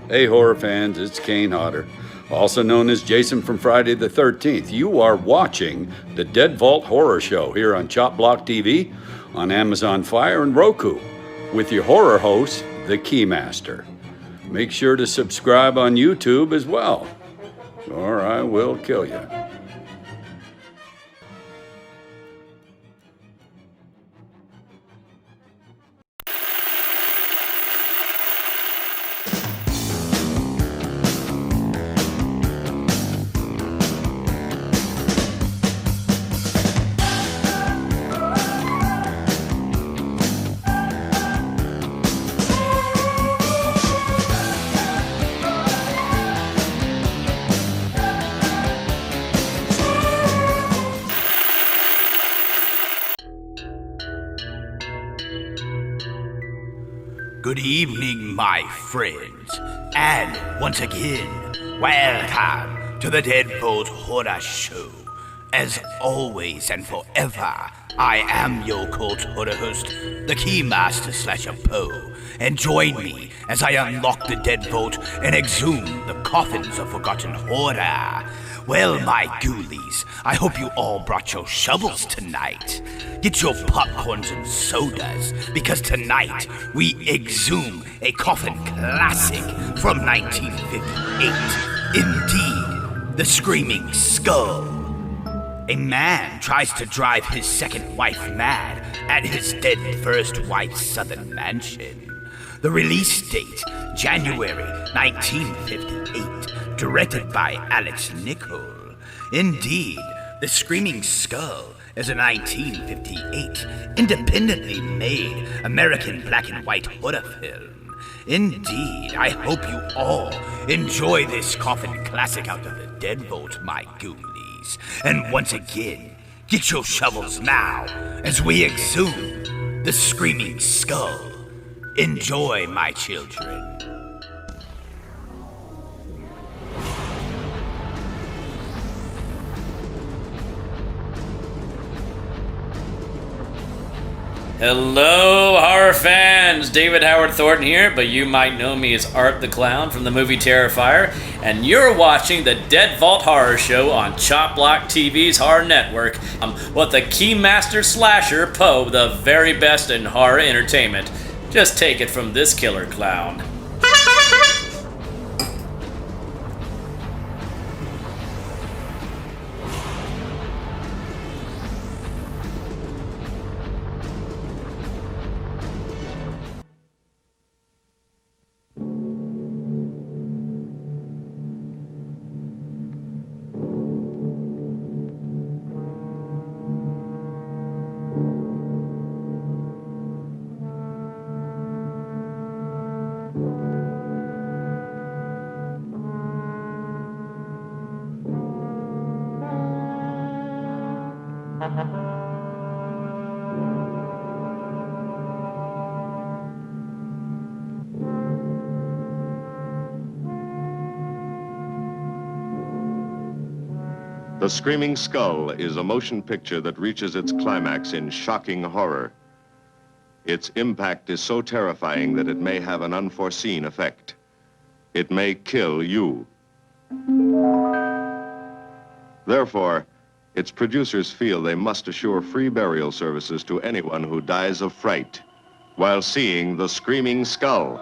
Hey, horror fans, it's Kane Hodder, also known as Jason from Friday the 13th. You are watching the Dead Vault Horror Show here on Chop Block TV, on Amazon Fire, and Roku, with your horror host, the Keymaster. Make sure to subscribe on YouTube as well, or I will kill you. Good evening, my friends, and once again, welcome to the Dead Vault Horror Show. As always and forever, I am your cult horror host, the Keymaster Slasher Poe, and join me as I unlock the Dead Vault and exhume the coffins of forgotten horror. Well, my ghoulies, I hope you all brought your shovels tonight. Get your popcorns and sodas, because tonight we exhume a coffin classic from 1958. Indeed, The Screaming Skull. A man tries to drive his second wife mad at his dead first wife's southern mansion. The release date, January 1958. Directed by Alex Nichol. Indeed, The Screaming Skull is a 1958 independently made American black and white horror film. Indeed, I hope you all enjoy this coffin classic out of the Dead Vault, my ghoulies. And once again, get your shovels now as we exhume The Screaming Skull. Enjoy, my children. Hello, horror fans! David Howard Thornton here, but you might know me as Art the Clown from the movie Terrifier, and you're watching the Dead Vault Horror Show on Chop Block TV's Horror Network with the Keymaster Slasher Poe, the very best in horror entertainment. Just take it from this killer clown. The Screaming Skull is a motion picture that reaches its climax in shocking horror. Its impact is so terrifying that it may have an unforeseen effect. It may kill you. Therefore, its producers feel they must assure free burial services to anyone who dies of fright while seeing The Screaming Skull.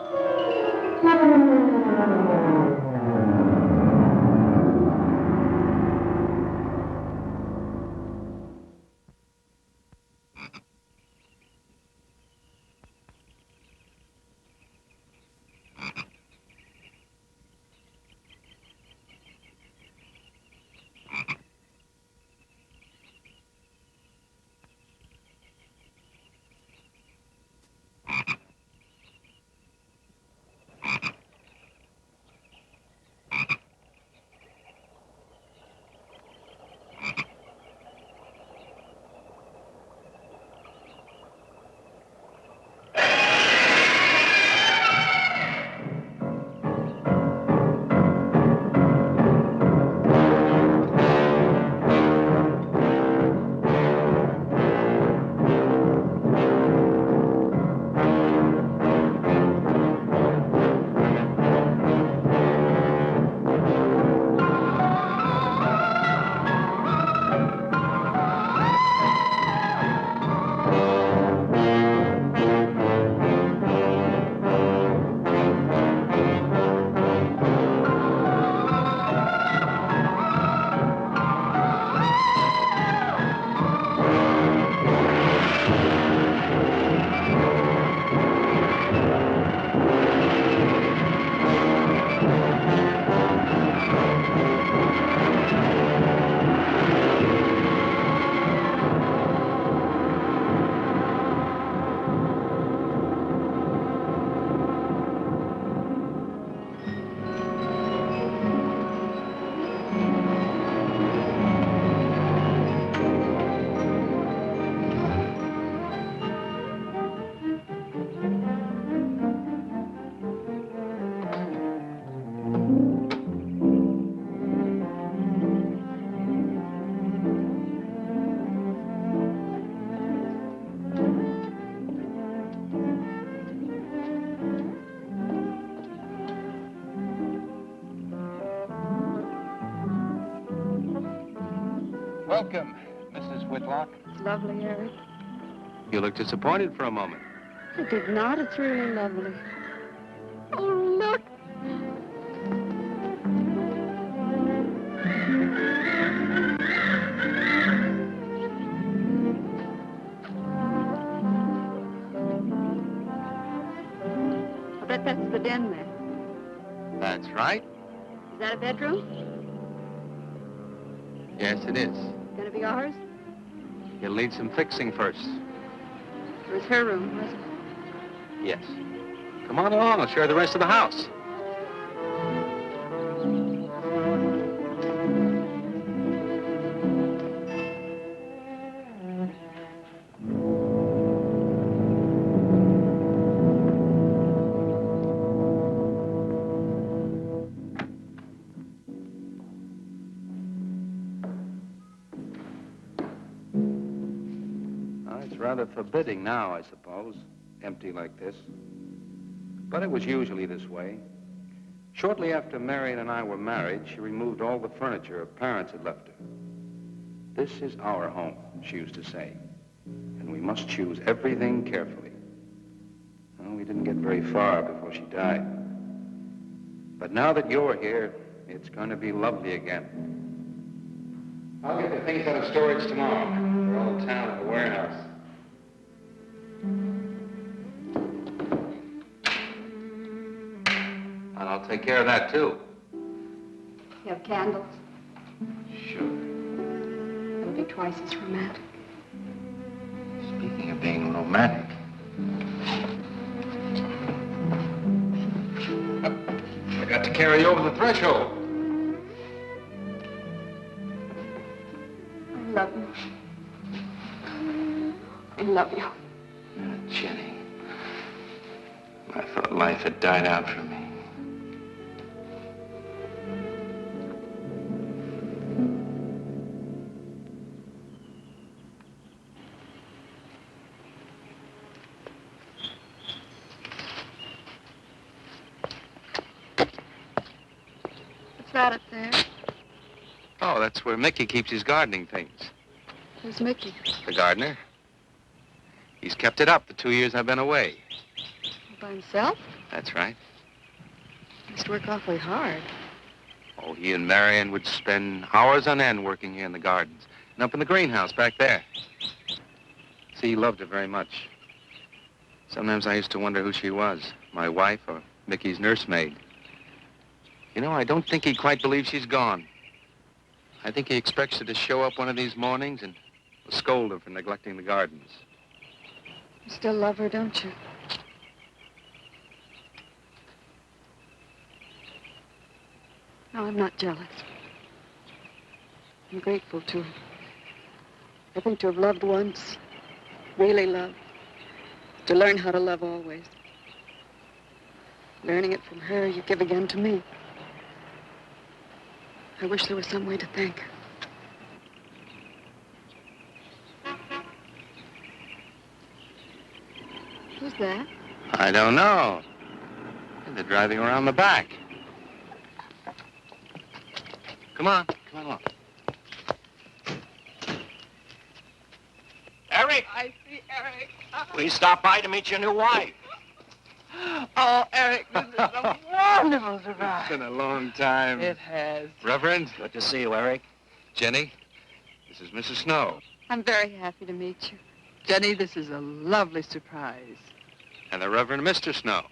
Welcome, Mrs. Whitlock. It's lovely, Eric. You look disappointed for a moment. I did not. It's really lovely. Oh, look. I bet that's the den there. That's right. Is that a bedroom? Yes, it is. Gonna be ours? You'll need some fixing first. It was her room, wasn't it? Yes. Come on along. I'll show you the rest of the house. It's rather forbidding now, I suppose, empty like this. But it was usually this way. Shortly after Marion and I were married, she removed all the furniture her parents had left her. This is our home, she used to say, and we must choose everything carefully. Well, we didn't get very far before she died. But now that you're here, it's going to be lovely again. I'll get the things out of storage tomorrow. They're all in town at the warehouse. And I'll take care of that, too. You have candles? Sure. It'll be twice as romantic. Speaking of being romantic. I got to carry you over the threshold. I love you. I love you. Jenny, I thought life had died out for me. What's that up there? Oh, that's where Mickey keeps his gardening things. Who's Mickey? The gardener. He's kept it up the 2 years I've been away. By himself? That's right. Must work awfully hard. Oh, he and Marion would spend hours on end working here in the gardens and up in the greenhouse back there. See, he loved her very much. Sometimes I used to wonder who she was, my wife or Mickey's nursemaid. You know, I don't think he quite believes she's gone. I think he expects her to show up one of these mornings and scold her for neglecting the gardens. You still love her, don't you? No, I'm not jealous. I'm grateful to her. I think to have loved once, really loved, to learn how to love always. Learning it from her, you give again to me. I wish there was some way to thank her. Who's that? I don't know. They're driving around the back. Come on along. Eric! I see Eric. Please stop by to meet your new wife. Oh, Eric, this is a wonderful surprise. It's been a long time. It has. Reverend, Good to see you, Eric. Jenny, this is Mrs. Snow. I'm very happy to meet you. Jenny, this is a lovely surprise. And the Reverend Mr. Snow.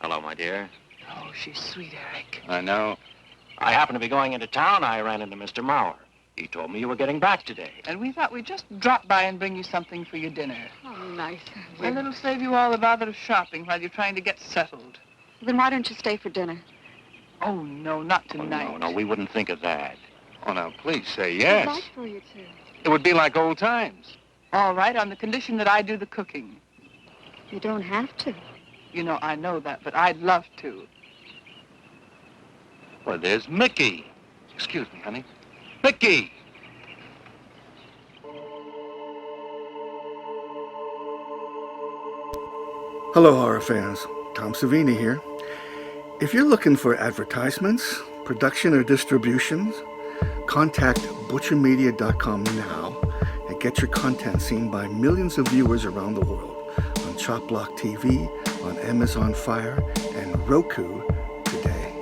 Hello, my dear. Oh, she's sweet, Eric. I know. I happened to be going into town. I ran into Mr. Mauer. He told me you were getting back today. And we thought we'd just drop by and bring you something for your dinner. Oh, nice. And it'll save you all the bother of shopping while you're trying to get settled. Then why don't you stay for dinner? Oh, no, not Oh, tonight. no, we wouldn't think of that. Oh, now, please say I'd yes. like for you to. It would be like old times. All right, on the condition that I do the cooking. You don't have to. You know, I know that, but I'd love to. Well, there's Mickey. Excuse me, honey. Mickey! Hello, horror fans. Tom Savini here. If you're looking for advertisements, production or distributions, Contact butchermedia.com now and get your content seen by millions of viewers around the world on Chop Block TV, on Amazon Fire, and Roku today.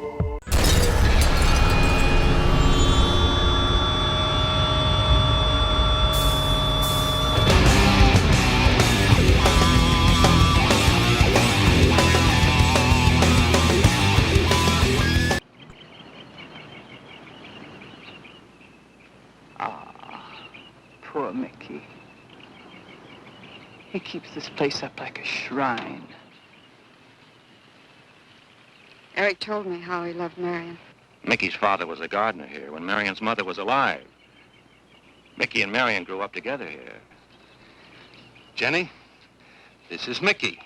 Poor Mickey. He keeps this place up like a shrine. Eric told me how he loved Marion. Mickey's father was a gardener here when Marion's mother was alive. Mickey and Marion grew up together here. Jenny, this is Mickey.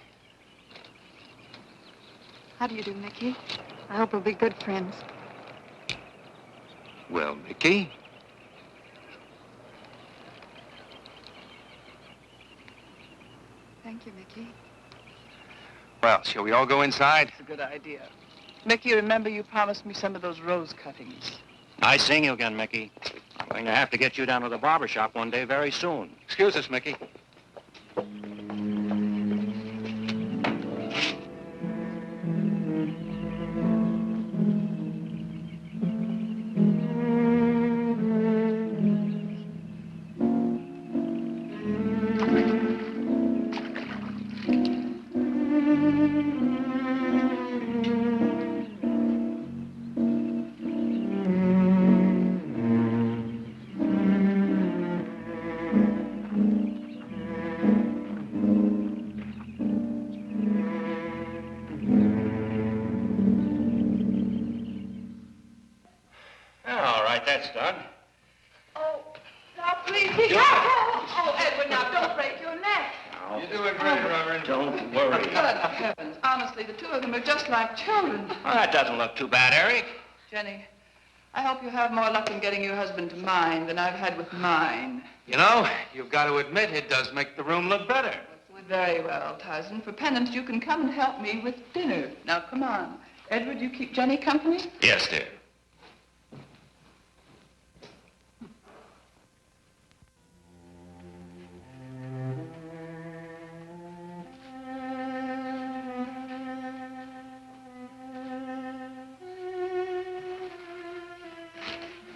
How do you do, Mickey? I hope we'll be good friends. Well, Mickey? Thank you, Mickey. Well, shall we all go inside? It's a good idea. Mickey, remember you promised me some of those rose cuttings. Nice seeing you again, Mickey. I'm going to have to get you down to the barber shop one day very soon. Excuse us, Mickey. All right, that's done. Oh, now please be careful. Oh, Edward, now don't break your neck. You're doing great, Reverend. Don't worry. Good heavens. Honestly, the two of them are just like children. Well, that doesn't look too bad, Eric. Jenny, I hope you have more luck in getting your husband to mine than I've had with mine. You know, you've got to admit it does make the room look better. Very well, Tyson. For penance, you can come and help me with dinner. Now, come on. Edward, you keep Jenny company? Yes, dear.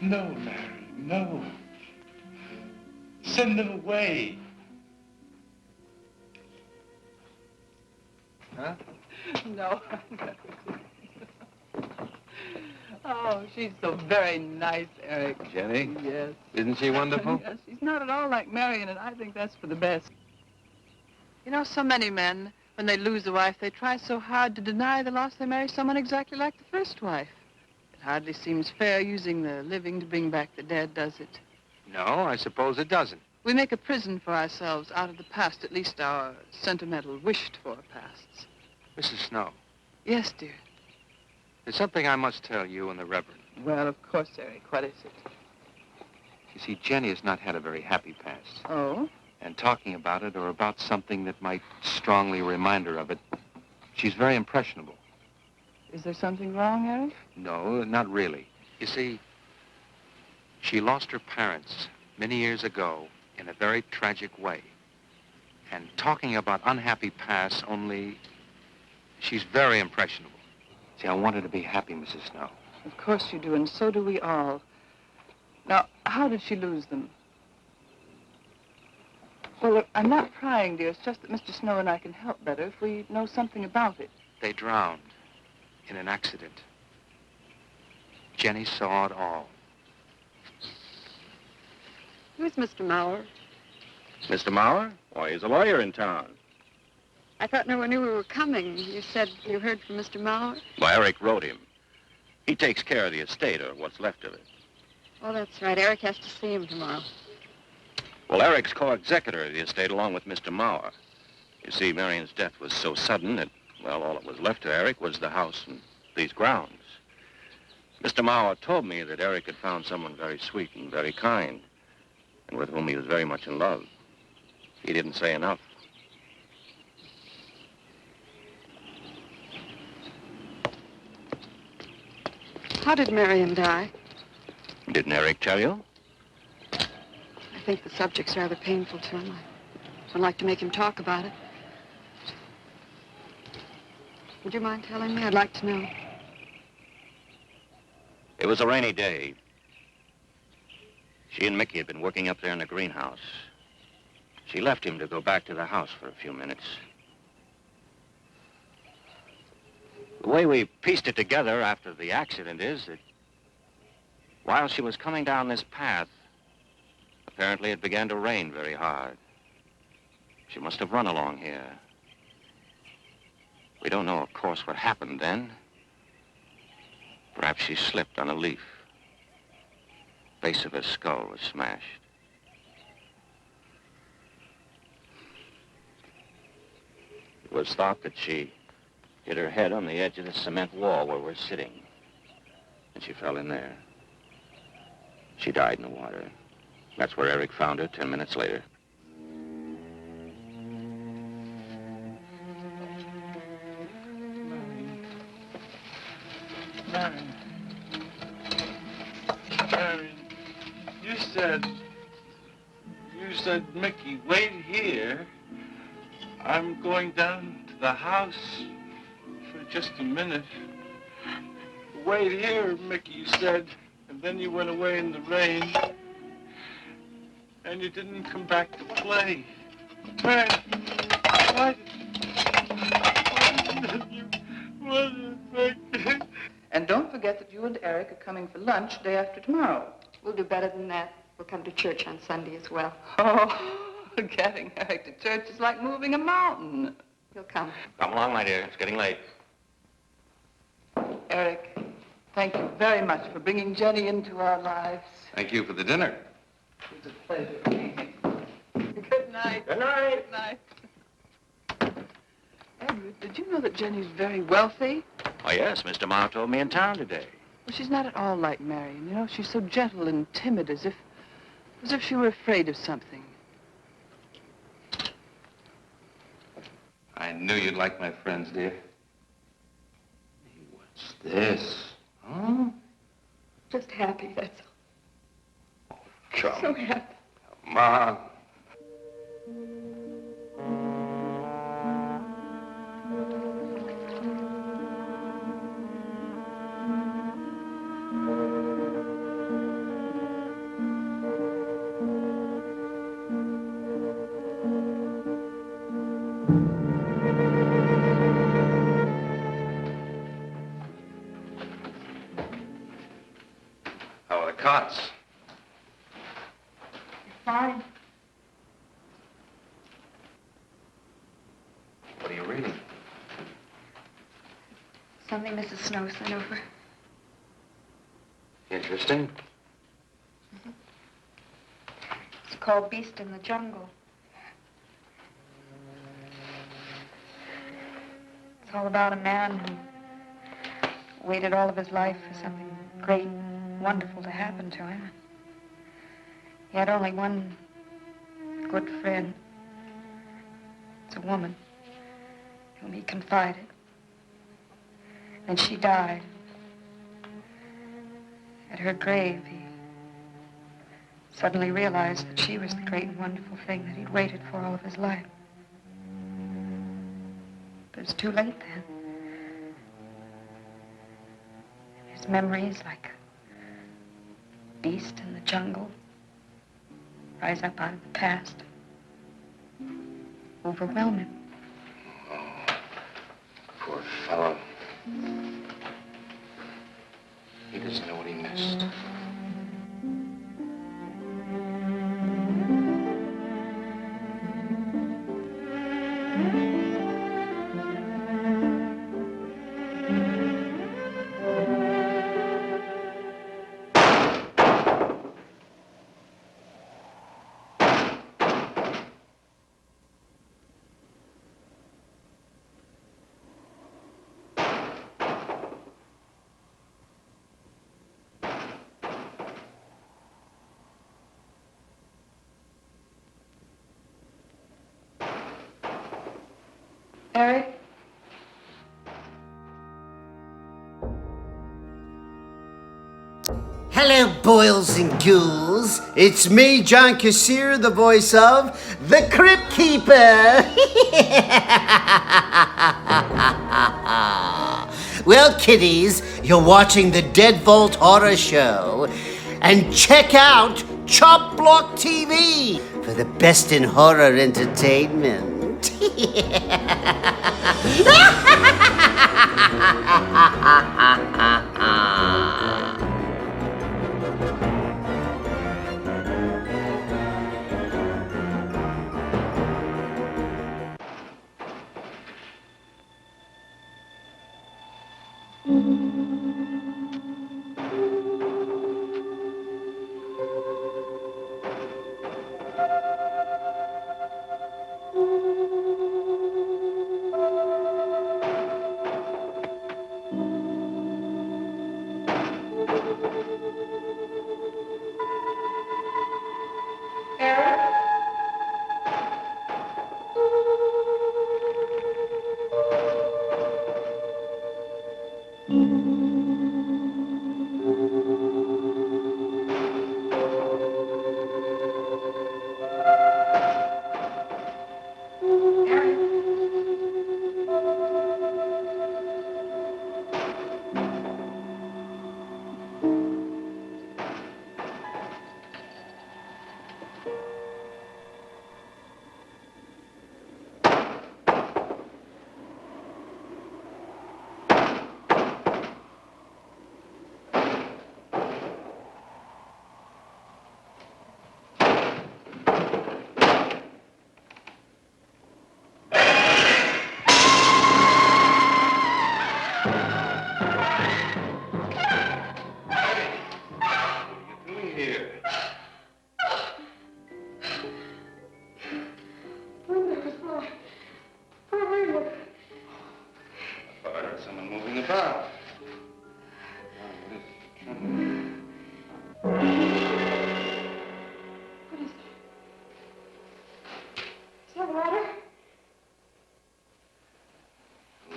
No, Mary, no. Send them away. Huh? No. Oh, she's so very nice, Eric. Jenny? Yes. Isn't she wonderful? Yes, she's not at all like Marion, and I think that's for the best. You know, so many men, when they lose a wife, they try so hard to deny the loss they marry someone exactly like the first wife. It hardly seems fair using the living to bring back the dead, does it? No, I suppose it doesn't. We make a prison for ourselves out of the past, at least our sentimental, wished-for pasts. Mrs. Snow, Yes, dear. there's something I must tell you and the Reverend. Well, of course, Eric. What is it? You see, Jenny has not had a very happy past. Oh? And talking about it or about something that might strongly remind her of it, she's very impressionable. Is there something wrong, Eric? No, not really. You see, she lost her parents many years ago in a very tragic way. And talking about unhappy pasts only, she's very impressionable. See, I want her to be happy, Mrs. Snow. Of course you do, and so do we all. Now, how did she lose them? Well, look, I'm not prying, dear. It's just that Mr. Snow and I can help better if we know something about it. They drowned in an accident. Jenny saw it all. Who's Mr. Mauer? Mr. Mauer? Why, he's a lawyer in town. I thought no one knew we were coming. You said you heard from Mr. Mauer? Well, Eric wrote him. He takes care of the estate, or what's left of it. Oh, that's right. Eric has to see him tomorrow. Well, Eric's co-executor of the estate along with Mr. Mauer. You see, Marion's death was so sudden that, well, all that was left to Eric was the house and these grounds. Mr. Mauer told me that Eric had found someone very sweet and very kind, and with whom he was very much in love. He didn't say enough. How did Marion die? Didn't Eric tell you? I think the subject's rather painful to him. I don't like to make him talk about it. Would you mind telling me? I'd like to know. It was a rainy day. She and Mickey had been working up there in the greenhouse. She left him to go back to the house for a few minutes. The way we pieced it together after the accident is that while she was coming down this path, apparently it began to rain very hard. She must have run along here. We don't know, of course, what happened then. Perhaps she slipped on a leaf. Base of her skull was smashed. It was thought that she hit her head on the edge of the cement wall where we're sitting, and she fell in there. She died in the water. That's where Eric found her 10 minutes later. Marion, you said, Mickey, wait here. I'm going down to the house for just a minute. Wait here, Mickey, you said, and then you went away in the rain, and you didn't come back to play. Man, what did you... And don't forget that you and Eric are coming for lunch day after tomorrow. We'll do better than that. We'll come to church on Sunday as well. Oh, getting Eric to church is like moving a mountain. He'll come. Come along, my dear. It's getting late. Eric, thank you very much for bringing Jenny into our lives. Thank you for the dinner. It was a pleasure. Good night. Good night. Good night. Edward, did you know that Jenny's very wealthy? Oh, yes, Mr. Marr told me in town today. Well, she's not at all like Marion. You know, she's so gentle and timid, as if she were afraid of something. I knew you'd like my friends, dear. Hey, what's this? Huh? Just happy, that's all. Come. So happy. Come on. How are the cots? Fine. What are you reading? Something Mrs. Snow sent over. Interesting. It's called Beast in the Jungle. It's all about a man who waited all of his life for something great, wonderful to happen to him. He had only one good friend. It's a woman whom he confided. And she died. At her grave, he suddenly realized that she was the great and wonderful thing that he'd waited for all of his life. But it was too late then. His memories, like a beast in the jungle, rise up out of the past, overwhelm him. Oh, poor fellow. He doesn't know what he missed. Eric? Hello, boils and ghouls. It's me, John Kassir, the voice of the Crypt Keeper. Well, kiddies, you're watching the Dead Vault Horror Show. And check out Chop Block TV for the best in horror entertainment.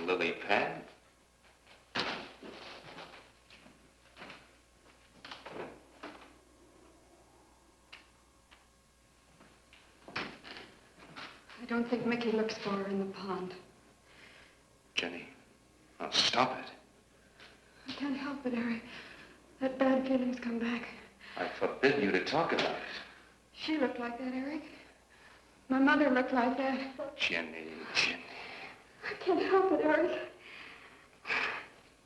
Lily pad? I don't think Mickey looks for her in the pond. Jenny, now stop it. I can't help it, Eric. That bad feeling's come back. I forbid you to talk about it. She looked like that, Eric. My mother looked like that. Jenny. I can't help it, Eric.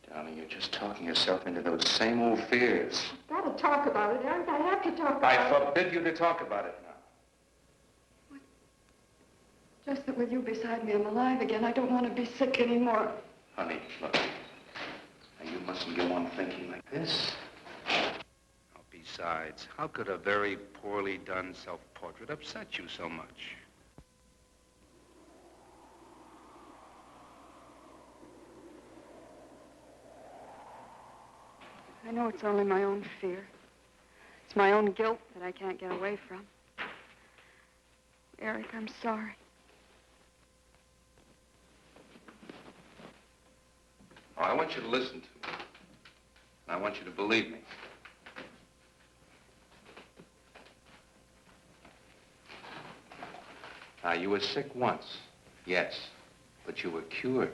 Darling, you're just talking yourself into those same old fears. I've got to talk about it, Eric. I have to talk about it. I forbid you to talk about it now. Just that with you beside me, I'm alive again. I don't want to be sick anymore. Honey, look. Now, you mustn't go on thinking like this. Besides, how could a very poorly done self-portrait upset you so much? I know it's only my own fear. It's my own guilt that I can't get away from. Eric, I'm sorry. Oh, I want you to listen to me. I want you to believe me. Now, you were sick once, yes, but you were cured.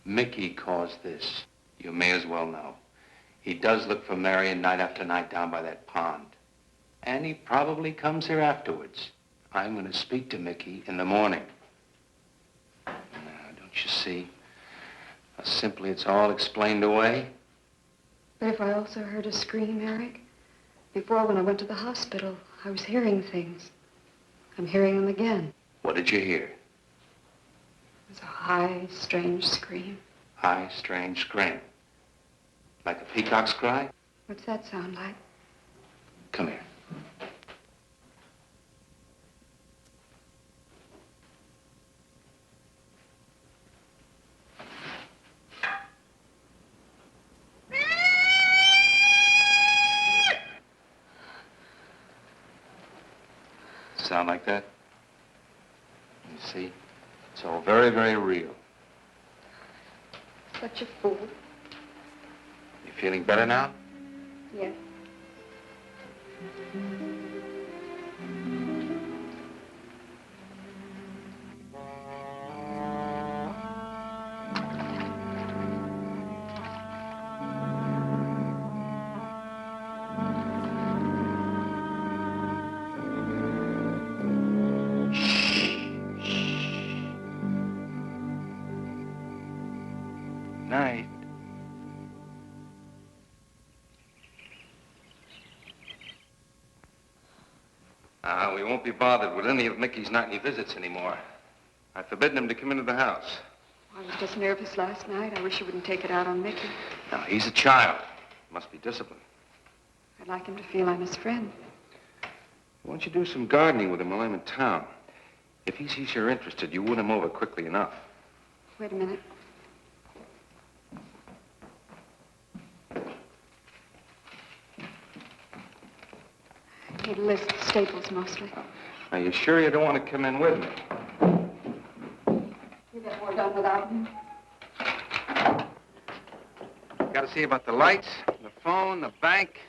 Mickey caused this. You may as well know. He does look for Marion night after night down by that pond. And he probably comes here afterwards. I'm going to speak to Mickey in the morning. Now, don't you see? How simply it's all explained away. But if I also heard a scream, Eric, before when I went to the hospital, I was hearing things. I'm hearing them again. What did you hear? It was a high, strange scream. High, strange scream. Like a peacock's cry? What's that sound like? Come here. Sound like that? You see? It's all very, very real. Such a fool. You feeling better now? Yes. Night. We won't be bothered with any of Mickey's nightly visits anymore. I've forbidden him to come into the house. I was just nervous last night. I wish you wouldn't take it out on Mickey. No, he's a child. Must be disciplined. I'd like him to feel I'm his friend. Why don't you do some gardening with him while I'm in town? If he sees you're interested, you win him over quickly enough. Wait a minute. I need a list of staples mostly. Are you sure you don't want to come in with me? You get more done without me. Got to see about the lights, the phone, the bank,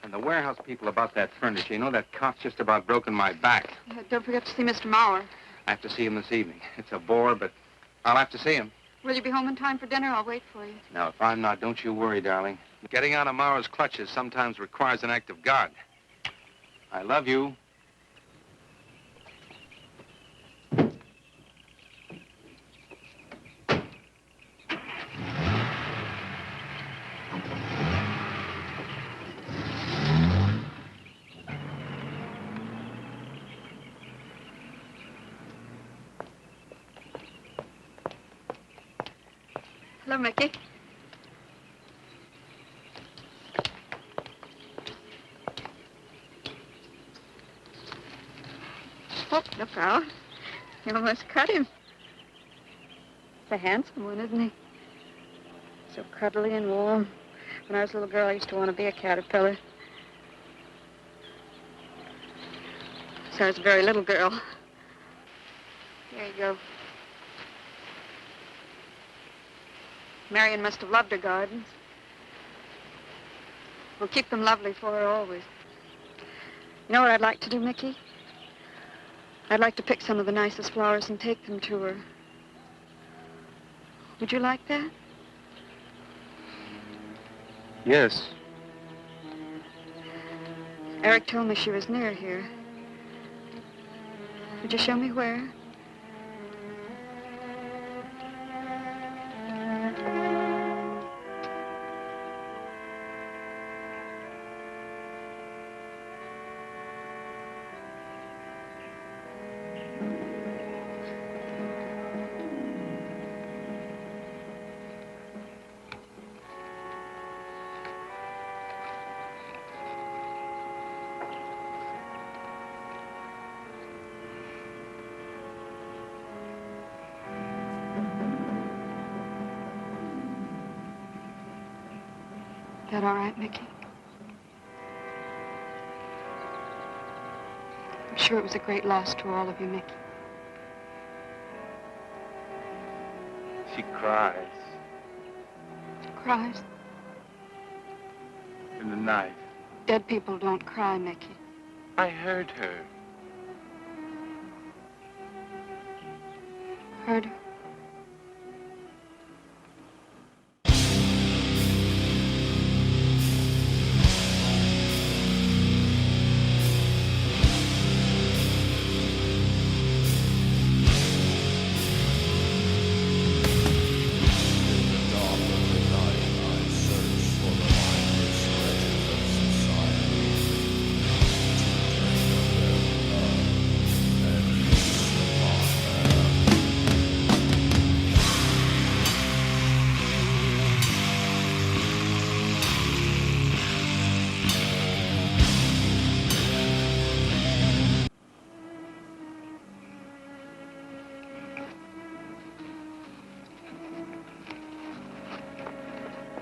and the warehouse people about that furniture. You know, that cop's just about broken my back. Don't forget to see Mr. Maurer. I have to see him this evening. It's a bore, but I'll have to see him. Will you be home in time for dinner? I'll wait for you. Now, if I'm not, don't you worry, darling. Getting out of Maurer's clutches sometimes requires an act of God. I love you. Hello, Mickey. Oh, look out. You almost cut him. He's a handsome one, isn't he? So cuddly and warm. When I was a little girl, I used to want to be a caterpillar. So I was a very little girl. Here you go. Marion must have loved her gardens. We'll keep them lovely for her always. You know what I'd like to do, Mickey? I'd like to pick some of the nicest flowers and take them to her. Would you like that? Yes. Eric told me she was near here. Would you show me where? That all right, Mickey? I'm sure it was a great loss to all of you, Mickey. She cries Cries? in the night. Dead people don't cry, Mickey. I heard her. Heard her?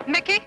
Mickey?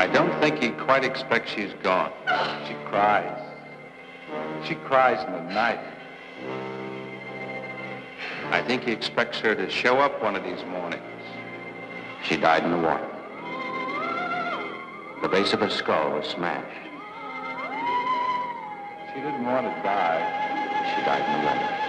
I don't think he quite expects she's gone. She cries. She cries in the night. I think he expects her to show up one of these mornings. She died in the water. The base of her skull was smashed. She didn't want to die. She died in the water.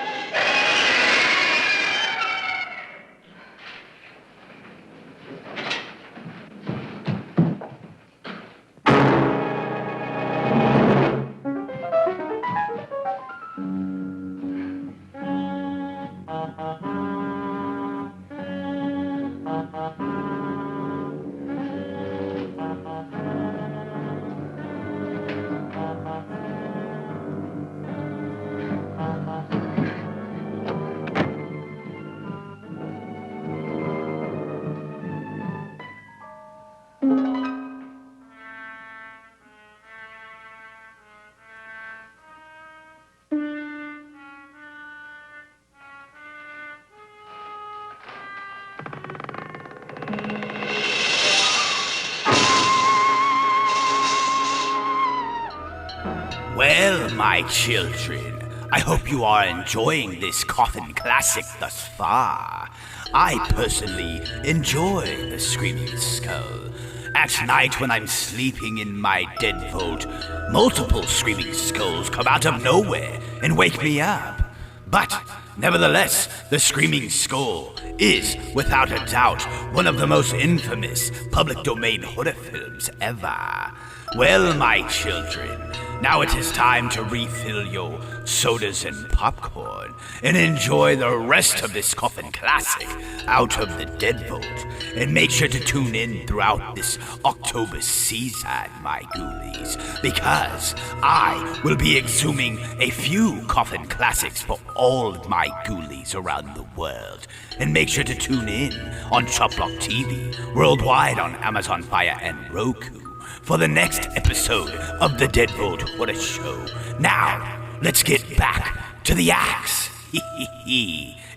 Well, my children, I hope you are enjoying this coffin classic thus far. I personally enjoy the Screaming Skull. At night when I'm sleeping in my dead vault, multiple Screaming Skulls come out of nowhere and wake me up. But nevertheless, the Screaming Skull is, without a doubt, one of the most infamous public domain horror films ever. Well, my children, now it is time to refill your sodas and popcorn and enjoy the rest of this coffin classic out of the Dead Vault. And make sure to tune in throughout this October season, my ghoulies, because I will be exhuming a few coffin classics for all of my ghoulies around the world. And make sure to tune in on Chop Block TV, worldwide on Amazon Fire and Roku, for the next episode of the Dead Vault Horror Show. Now, let's get back to the axe.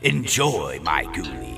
Enjoy, my ghoulies.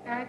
Eric?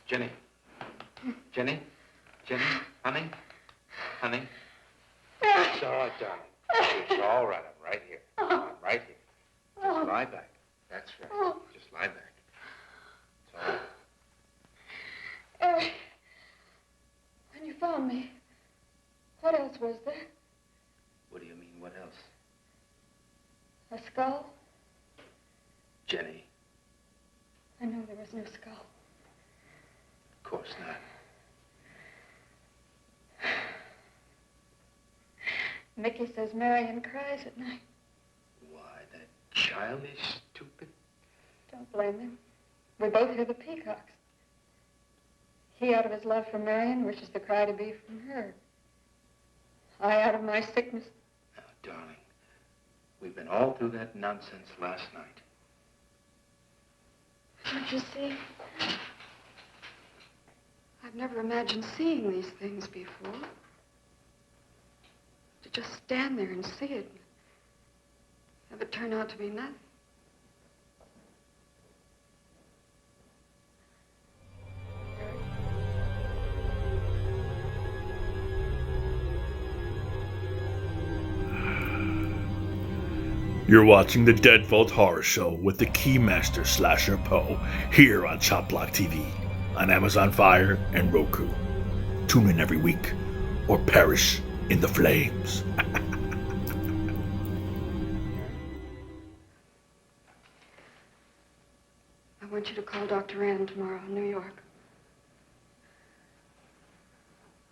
Jenny. Jenny? Jenny? Honey? Honey? It's all right, darling. It's all right. I'm right here. I'm right here. Just lie back. That's right. Just lie back. It's all right. Eric, when you found me, what else was there? What do you mean, what else? A skull? Jenny, I know there was no skull. of course not. Mickey says Marion cries at night. Why, that child is stupid. Don't blame him. We both hear the peacocks. He, out of his love for Marion, wishes the cry to be from her. I, out of my sickness. Now, darling, we've been all through that nonsense last night. Don't you see? I've never imagined seeing these things before. To just stand there and see it. Have it turn out to be nothing. You're watching the Dead Vault Horror Show with the Keymaster Slasher Poe here on Chop Block TV, on Amazon Fire and Roku. Tune in every week or perish in the flames. I want you to call Dr. Rand tomorrow in New York.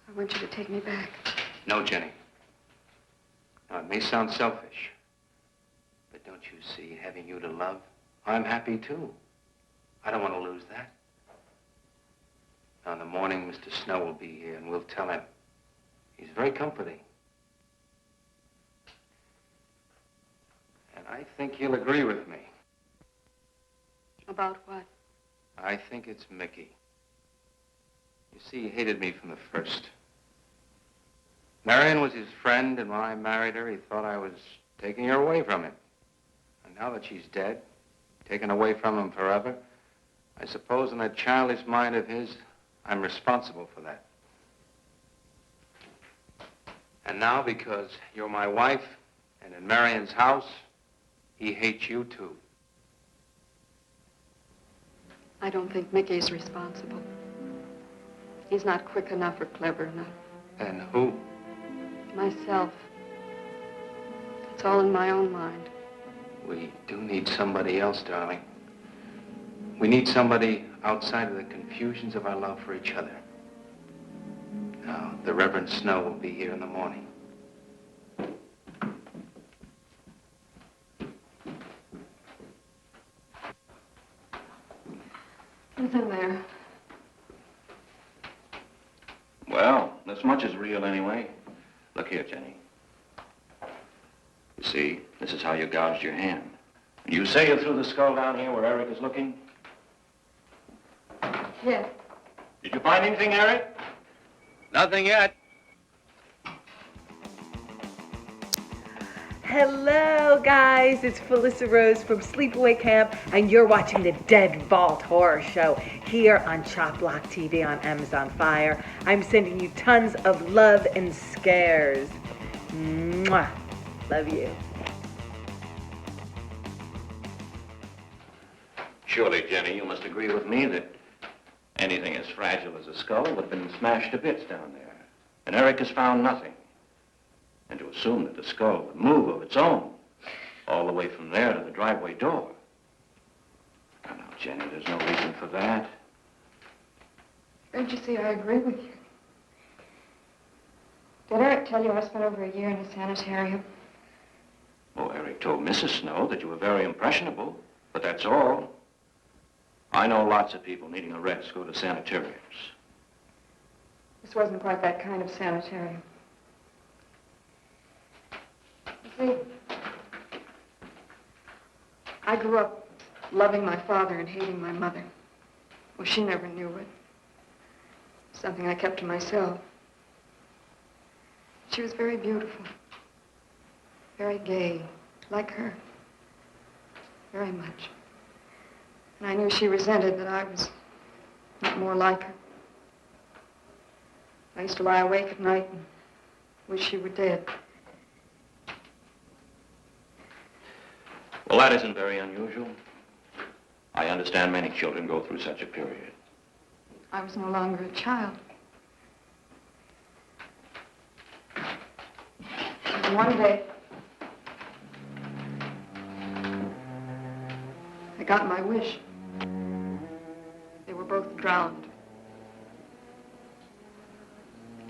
I want you to take me back. No, Jenny. Now, it may sound selfish, but don't you see, having you to love, I'm happy too. I don't want to lose that. Now, in the morning, Mr. Snow will be here, and we'll tell him. He's very comforting. And I think he'll agree with me. About what? I think it's Mickey. You see, he hated me from the first. Marion was his friend, and when I married her, he thought I was taking her away from him. And now that she's dead, taken away from him forever, I suppose in that childish mind of his, I'm responsible for that. And now, because you're my wife, and in Marion's house, he hates you too. I don't think Mickey's responsible. He's not quick enough or clever enough. And who? Myself. It's all in my own mind. We do need somebody else, darling. We need somebody outside of the confusions of our love for each other. Now, the Reverend Snow will be here in the morning. Who's in there? Well, this much is real anyway. Look here, Jenny. You see, this is how you gouged your hand. You say you threw the skull down here where Eric is looking? Yes. Did you find anything, Eric? Nothing yet. Hello, guys. It's Felissa Rose from Sleepaway Camp, and you're watching the Dead Vault Horror Show here on Chop Block TV on Amazon Fire. I'm sending you tons of love and scares. Mwah. Love you. Surely, Jenny, you must agree with me that anything as fragile as a skull would have been smashed to bits down there. And Eric has found nothing. And to assume that the skull would move of its own, all the way from there to the driveway door. Now, Jenny, there's no reason for that. Don't you see, I agree with you. Did Eric tell you I spent over a year in a sanitarium? Oh, Eric told Mrs. Snow that you were very impressionable, but that's all. I know lots of people needing a rest go to sanitariums. This wasn't quite that kind of sanitarium. You see, I grew up loving my father and hating my mother. Well, she never knew it. Something I kept to myself. She was very beautiful. Very gay, like her. Very much. And I knew she resented that I was not more like her. I used to lie awake at night and wish she were dead. Well, that isn't very unusual. I understand many children go through such a period. I was no longer a child. And one day, I got my wish. They were both drowned.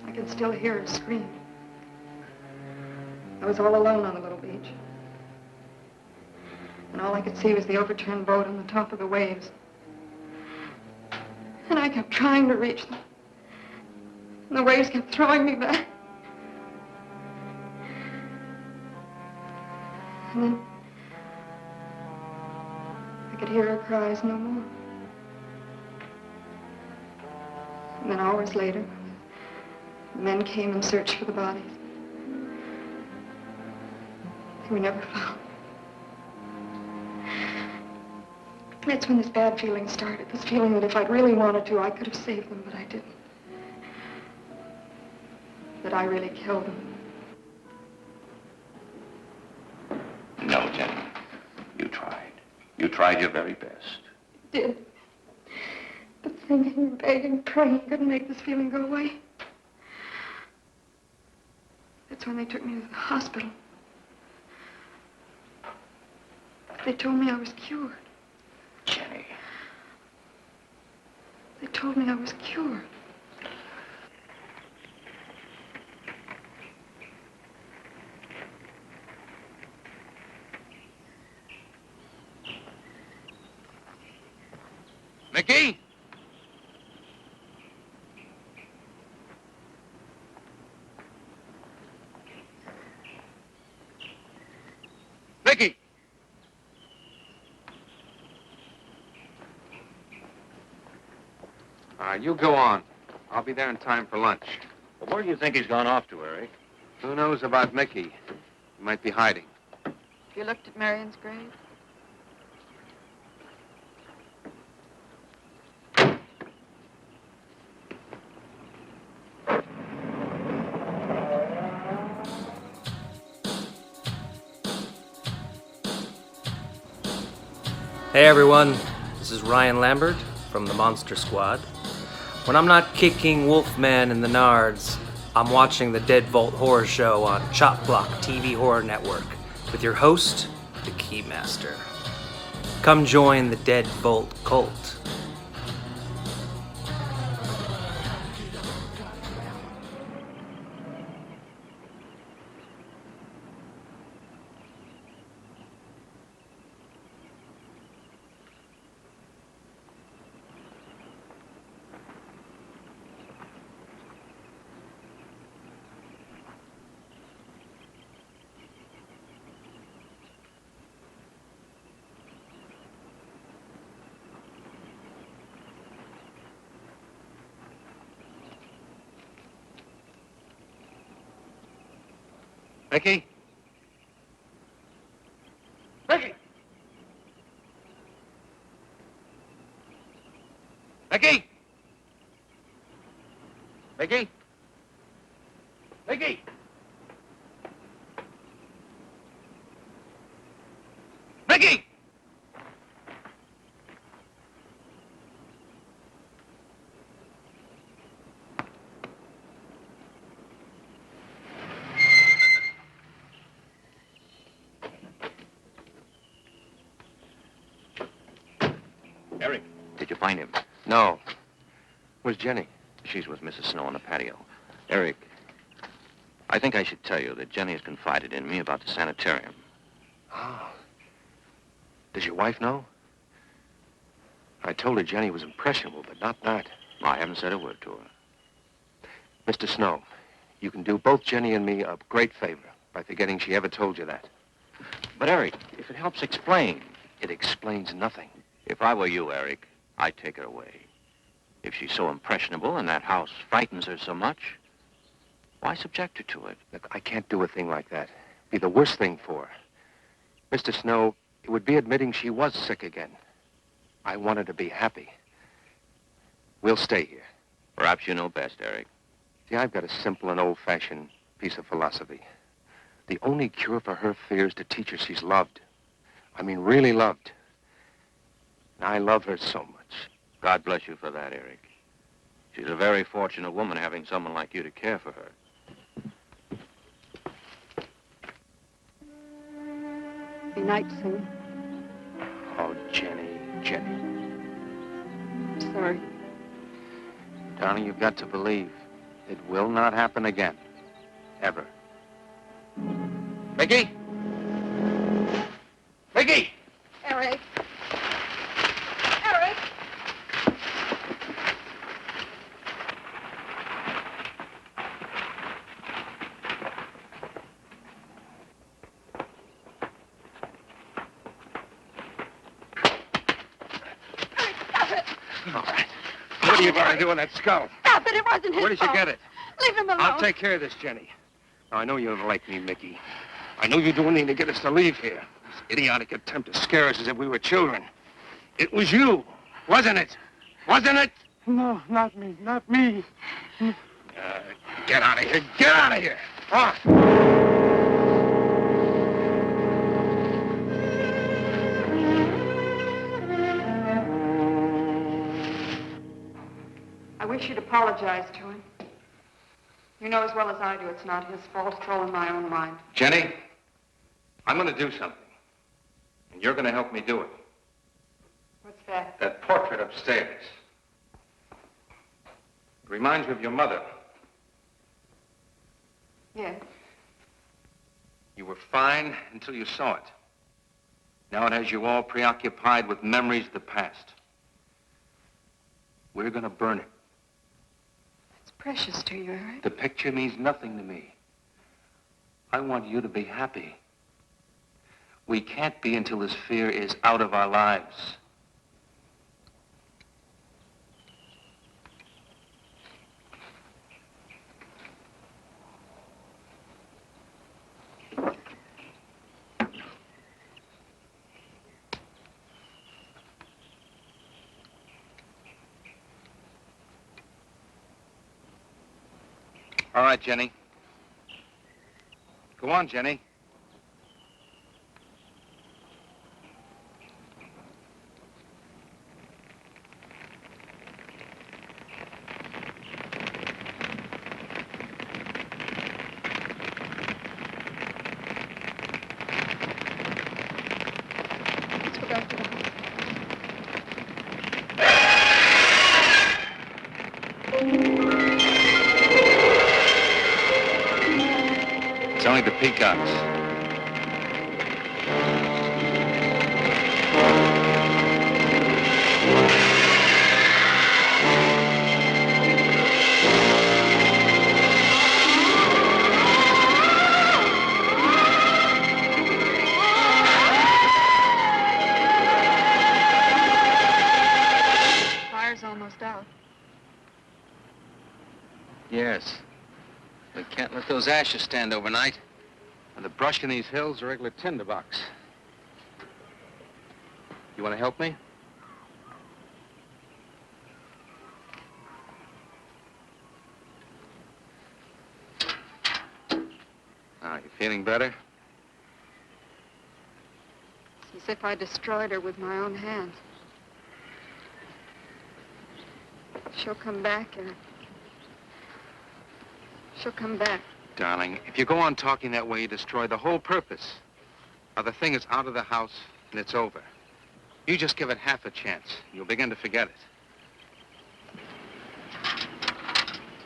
I could still hear her scream. I was all alone on the little beach. And all I could see was the overturned boat on the top of the waves. And I kept trying to reach them. And the waves kept throwing me back. And then I could hear her cries no more. And then hours later, the men came and searched for the bodies. They were never found. That's when this bad feeling started. This feeling that if I'd really wanted to, I could have saved them, but I didn't. That I really killed them. No, Jenny. You tried. You tried your very best. Did. But thinking, begging, praying couldn't make this feeling go away. That's when they took me to the hospital. They told me I was cured. Jenny. They told me I was cured. Mickey? Mickey! you go on. I'll be there in time for lunch. Well, where do you think he's gone off to, Eric? Who knows about Mickey? He might be hiding. Have you looked at Marion's grave? Hey everyone, this is Ryan Lambert from the Monster Squad. When I'm not kicking Wolfman in the nards, I'm watching the Dead Vault Horror Show on Chop Block TV Horror Network with your host, the Keymaster. Come join the Dead Vault cult. Mickey? Mickey! Mickey! Mickey? Mickey! Mickey! Eric, did you find him? No. Where's Jenny? She's with Mrs. Snow on the patio. Eric, I think I should tell you that Jenny has confided in me about the sanitarium. Oh. Does your wife know? I told her Jenny was impressionable, but not that. I haven't said a word to her. Mr. Snow, you can do both Jenny and me a great favor by forgetting she ever told you that. But, Eric, if it helps explain. It explains nothing. If I were you, Eric, I'd take her away. If she's so impressionable and that house frightens her so much, why subject her to it? Look, I can't do a thing like that. It'd be the worst thing for her. Mr. Snow, it would be admitting she was sick again. I want her to be happy. We'll stay here. Perhaps you know best, Eric. See, I've got a simple and old-fashioned piece of philosophy. The only cure for her fear is to teach her she's loved. I mean, really loved. And I love her so much. God bless you for that, Eric. She's a very fortunate woman having someone like you to care for her. Be night soon. Oh, Jenny, Jenny. I'm sorry. Darling, you've got to believe it will not happen again. Ever. Mickey? Mickey! Eric. Eric! Stop it! All right. What are you going to do with that skull? Stop it! It wasn't his Where did you fault. get it? Leave him alone. I'll take care of this, Jenny. Now, I know you don't like me, Mickey. I know you do anything to get us to leave here. This idiotic attempt to scare us as if we were children. It was you, wasn't it? Wasn't it? No, not me, not me. Get out of here. Get out of here. On. I wish you'd apologize to him. You know as well as I do it's not his fault. It's all in my own mind. Jenny, I'm going to do something. And you're going to help me do it. What's that? That portrait upstairs. It reminds you of your mother. Yes. You were fine until you saw it. Now it has you all preoccupied with memories of the past. We're going to burn it. It's precious to you, Eric. The picture means nothing to me. I want you to be happy. We can't be until this fear is out of our lives. All right, Jenny. Go on, Jenny. Let's go back to the house. It's only the peacocks. Fire's almost out. Yes. We can't let those ashes stand overnight. And the brush in these hills are a regular tinderbox. You want to help me? Now, you feeling better? It's as if I destroyed her with my own hands. She'll come back, and she'll come back. Darling, if you go on talking that way, you destroy the whole purpose. Now, the thing is out of the house, and it's over. You just give it half a chance. You'll begin to forget it.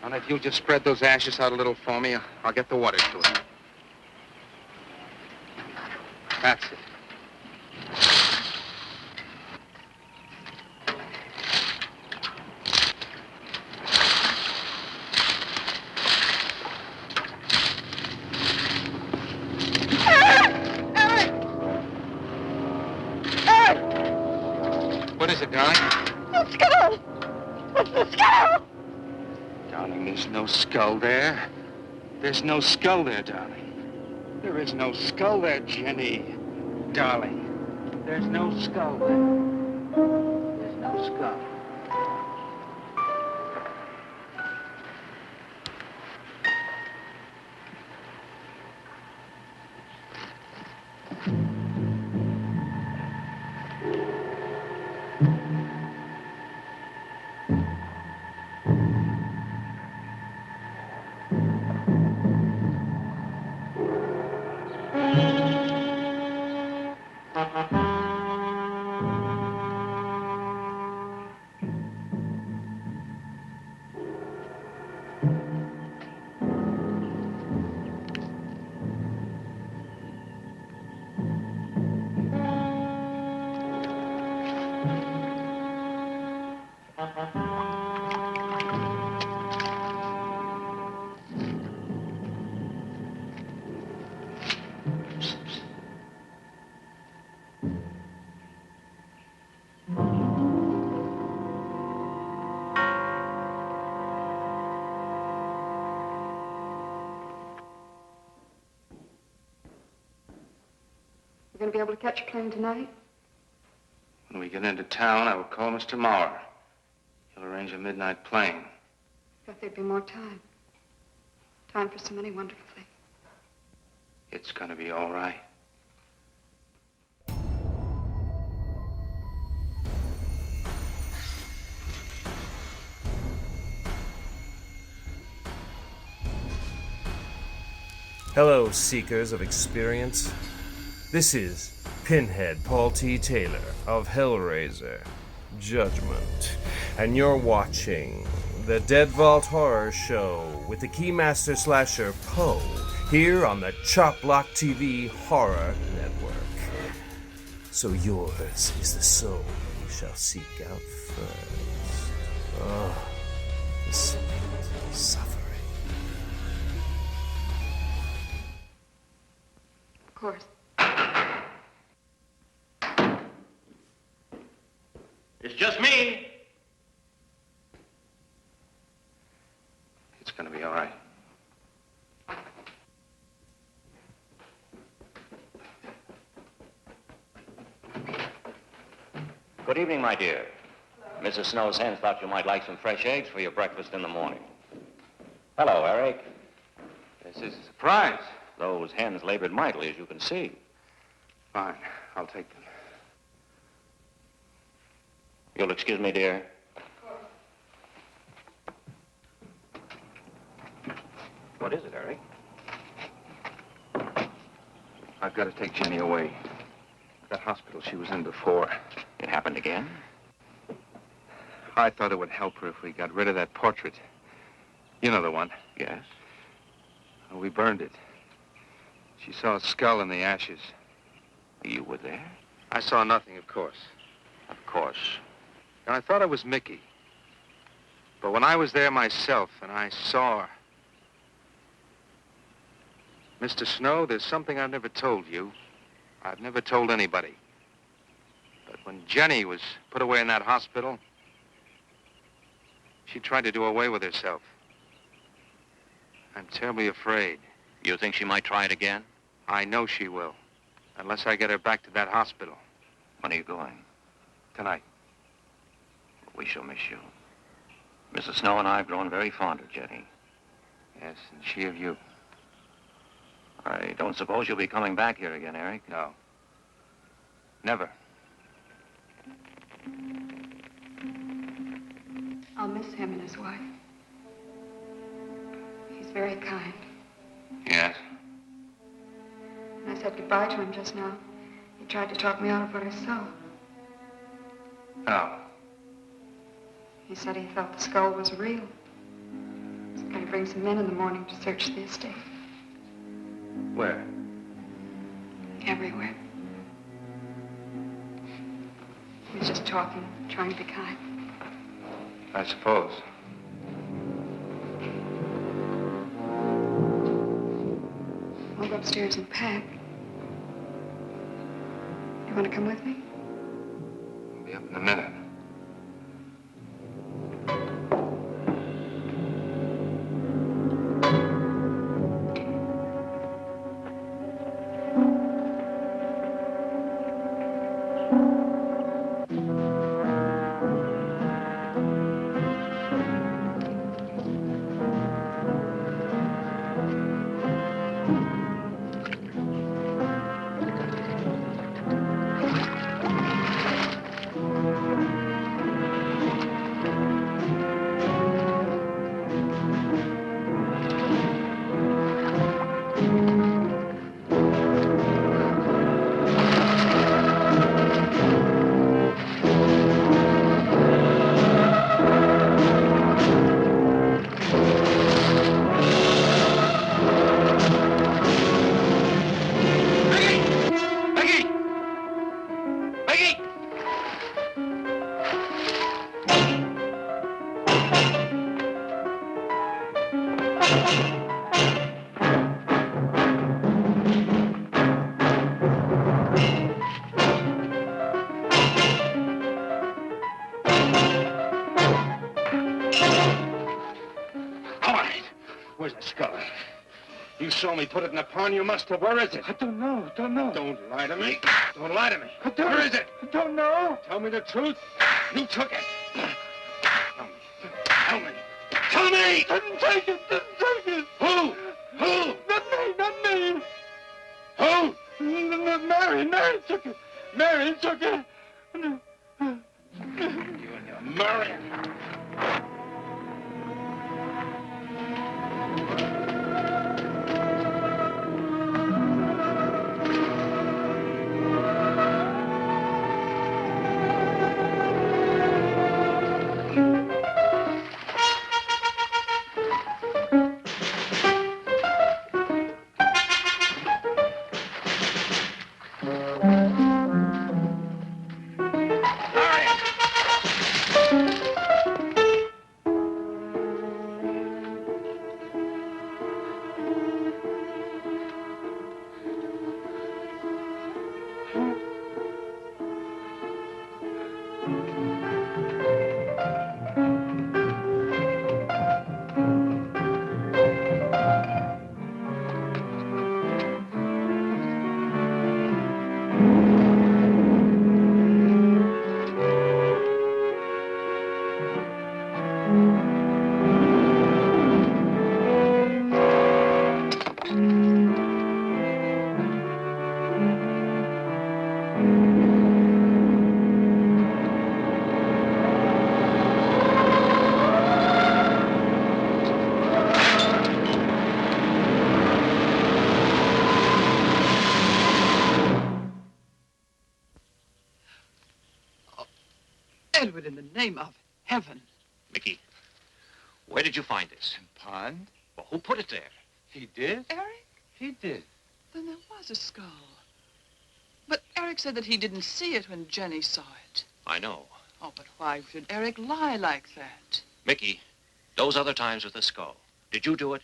And if you'll just spread those ashes out a little for me, I'll get the water to it. That's it. What is it, darling? The skull! It's the skull! Darling, there's no skull there. There's no skull there, darling. There is no skull there, Jenny. Darling, there's no skull there. There's no skull. You going to be able to catch a plane tonight? When we get into town, I will call Mr. Maurer. He'll arrange a midnight plane. Thought there'd be more time. Time for so many wonderful things. It's gonna be all right. Hello, seekers of experience. This is Pinhead Paul T. Taylor of Hellraiser Judgment, and you're watching the Dead Vault Horror Show with the Keymaster Slasher Poe here on the Chop Block TV Horror Network. So yours is the soul you shall seek out first. Oh, the sweet suffering. Of course. It's just me. It's gonna be all right. Good evening, my dear. Mrs. Snow's hens thought you might like some fresh eggs for your breakfast in the morning. Hello, Eric. This is a surprise. Those hens labored mightily, as you can see. Fine. I'll take them. You'll excuse me, dear. What is it, Eric? I've got to take Jenny away. That hospital she was in before. It happened again? I thought it would help her if we got rid of that portrait. You know the one. Yes. Well, we burned it. She saw a skull in the ashes. You were there? I saw nothing, of course. Of course. And I thought it was Mickey. But when I was there myself and I saw her... Mr. Snow, there's something I've never told you. I've never told anybody. But when Jenny was put away in that hospital, she tried to do away with herself. I'm terribly afraid. You think she might try it again? I know she will. Unless I get her back to that hospital. When are you going? Tonight. We shall miss you. Mrs. Snow and I have grown very fond of Jenny. Yes, and she of you. I don't suppose you'll be coming back here again, Eric? No. Never. I'll miss him and his wife. He's very kind. Yes? When I said goodbye to him just now, he tried to talk me out of what I saw. Oh. He said he thought the skull was real. He's going to bring some men in the morning to search the estate. Where? Everywhere. He was just talking, trying to be kind. I suppose. I'll go upstairs and pack. You want to come with me? I'll be up in a minute. Saw me put it in the pond. You must have. Where is it? I don't know. Don't lie to me. Don't lie to me. Where is it? I don't know. Tell me the truth. You took it. Tell me. Tell me. Didn't take it. Who? Not me. Who? Mary took it. Mary took it. You and your Mary. Edward, in the name of heaven. Mickey, where did you find this? Pond? Well, who put it there? He did? Eric? He did. Then there was a skull. But Eric said that he didn't see it when Jenny saw it. I know. Oh, but why should Eric lie like that? Mickey, those other times with the skull, did you do it?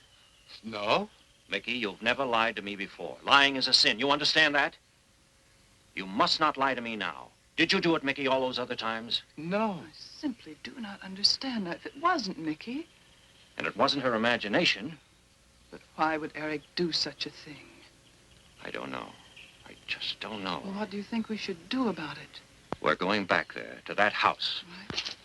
No. Mickey, you've never lied to me before. Lying is a sin. You understand that? You must not lie to me now. Did you do it, Mickey, all those other times? No. I simply do not understand that. If it wasn't Mickey, And it wasn't her imagination. but why would Eric do such a thing? I don't know. I just don't know. Well, what do you think we should do about it? We're going back there, to that house. Right.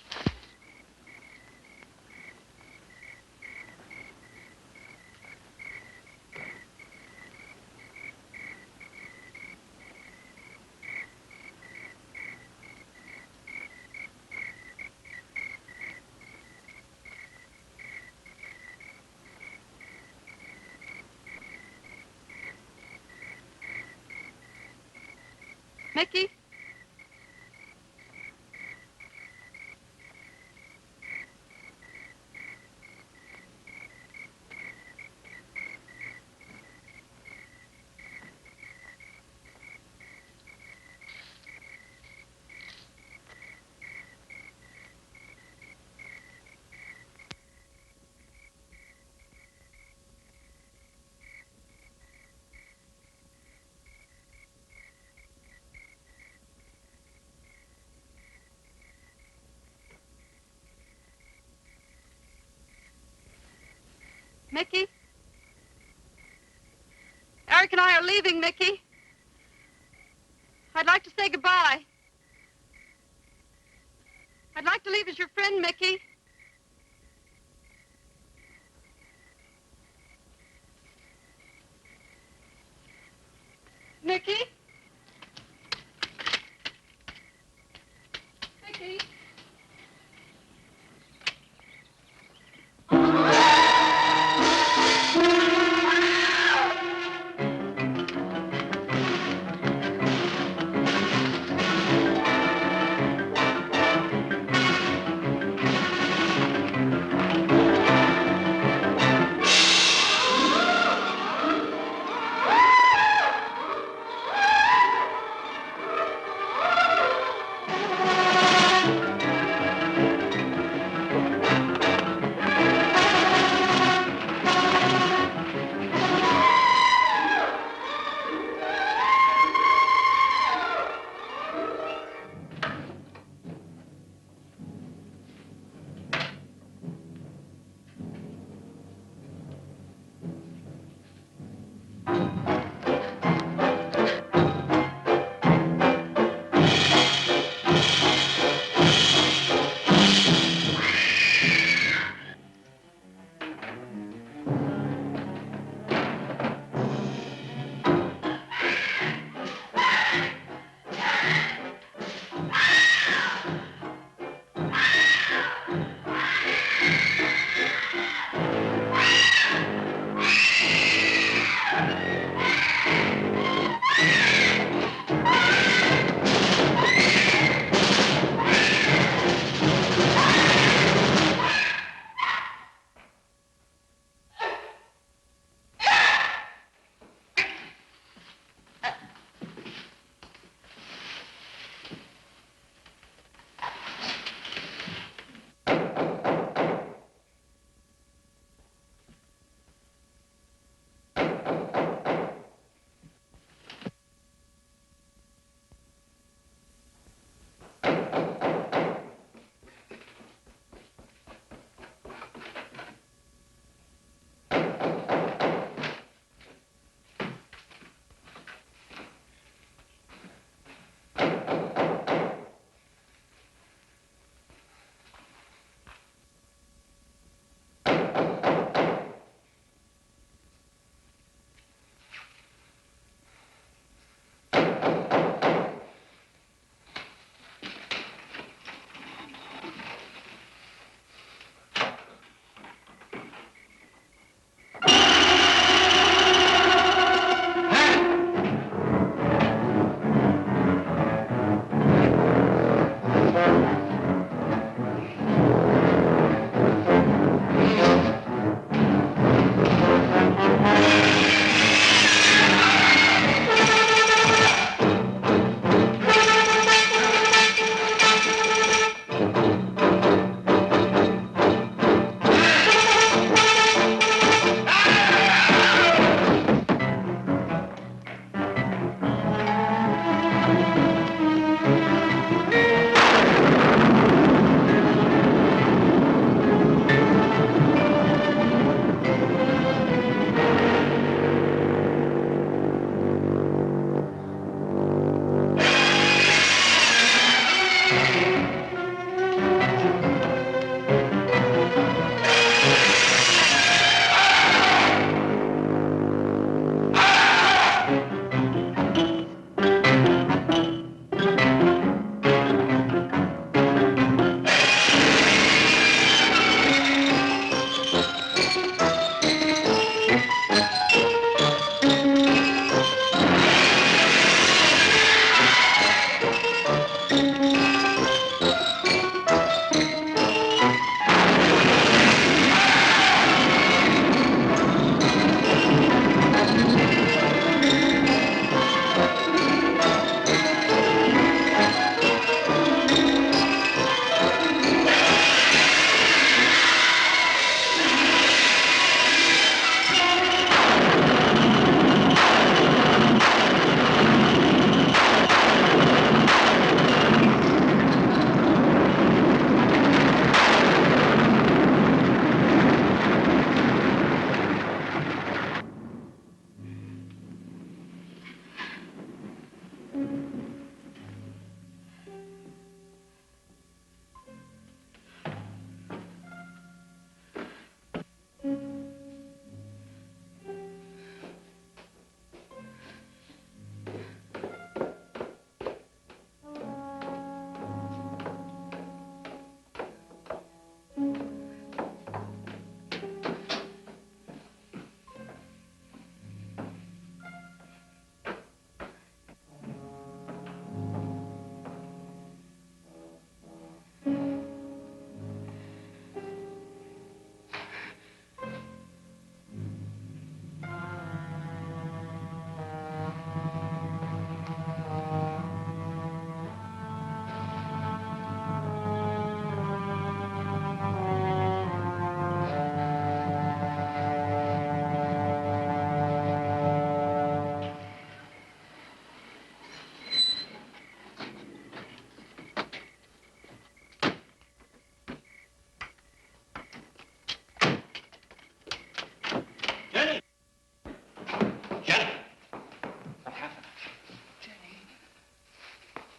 Mickey? Mickey? Eric and I are leaving, Mickey. I'd like to say goodbye. I'd like to leave as your friend, Mickey. Mickey? Mickey?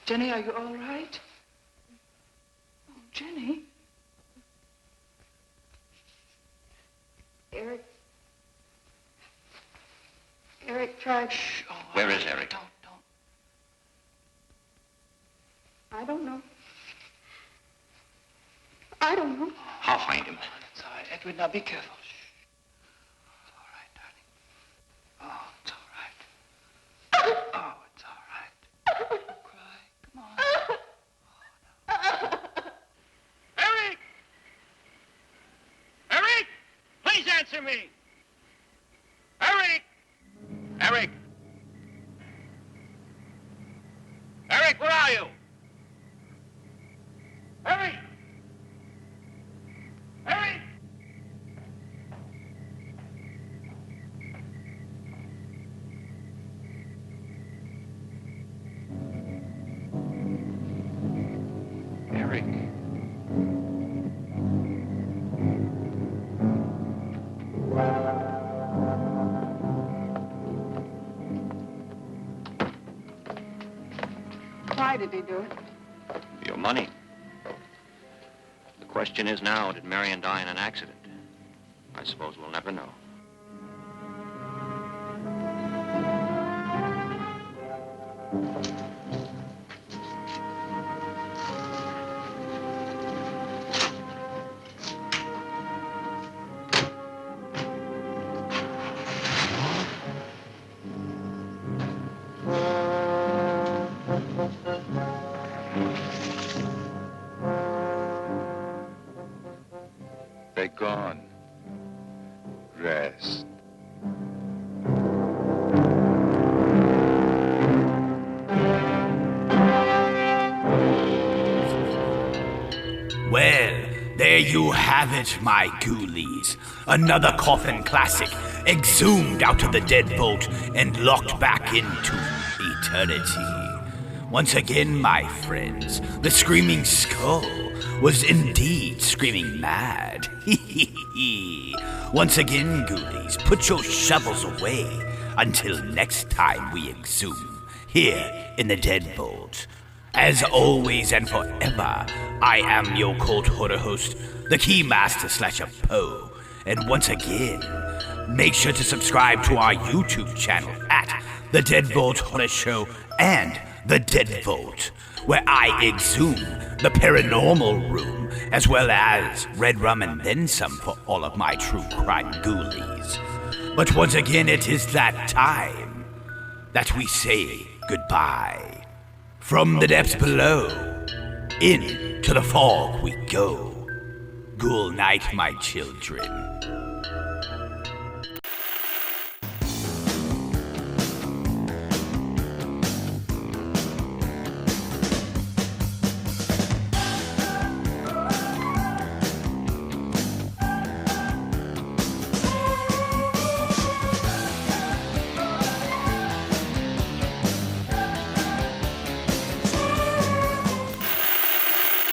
Jenny, are you all right? Oh, Jenny. Eric tried... Shh. Oh, Where is Eric? Don't. I don't know. I don't know. I'll find him. It's all right, Edward. Now be careful. Shh. It's all right, darling. Oh, it's all right. Oh, it's all right. Don't cry. Come on. Eric! Eric! Please answer me! Eric! Eric! Eric, where are you? Eric! Eric! Eric. Why did he do it? Your money. The question is now, did Marion die in an accident? I suppose we'll never know. They're gone. Rest. Well, there you have it, my ghoulies. Another coffin classic, exhumed out of the deadbolt and locked back into eternity. Once again, my friends, the Screaming Skull was indeed screaming mad. Once again, ghoulies, put your shovels away until next time we exhume here in the Deadbolt. As always and forever, I am your cult horror host, the Keymaster Slasher Poe. And once again, make sure to subscribe to our YouTube channel at The Deadbolt Horror Show and The Deadbolt, where I exhume the paranormal room, as well as Red Rum and then some for all of my true crime ghoulies. But once again, it is that time that we say goodbye. From the depths below, into the fog we go. Ghoul night, my children.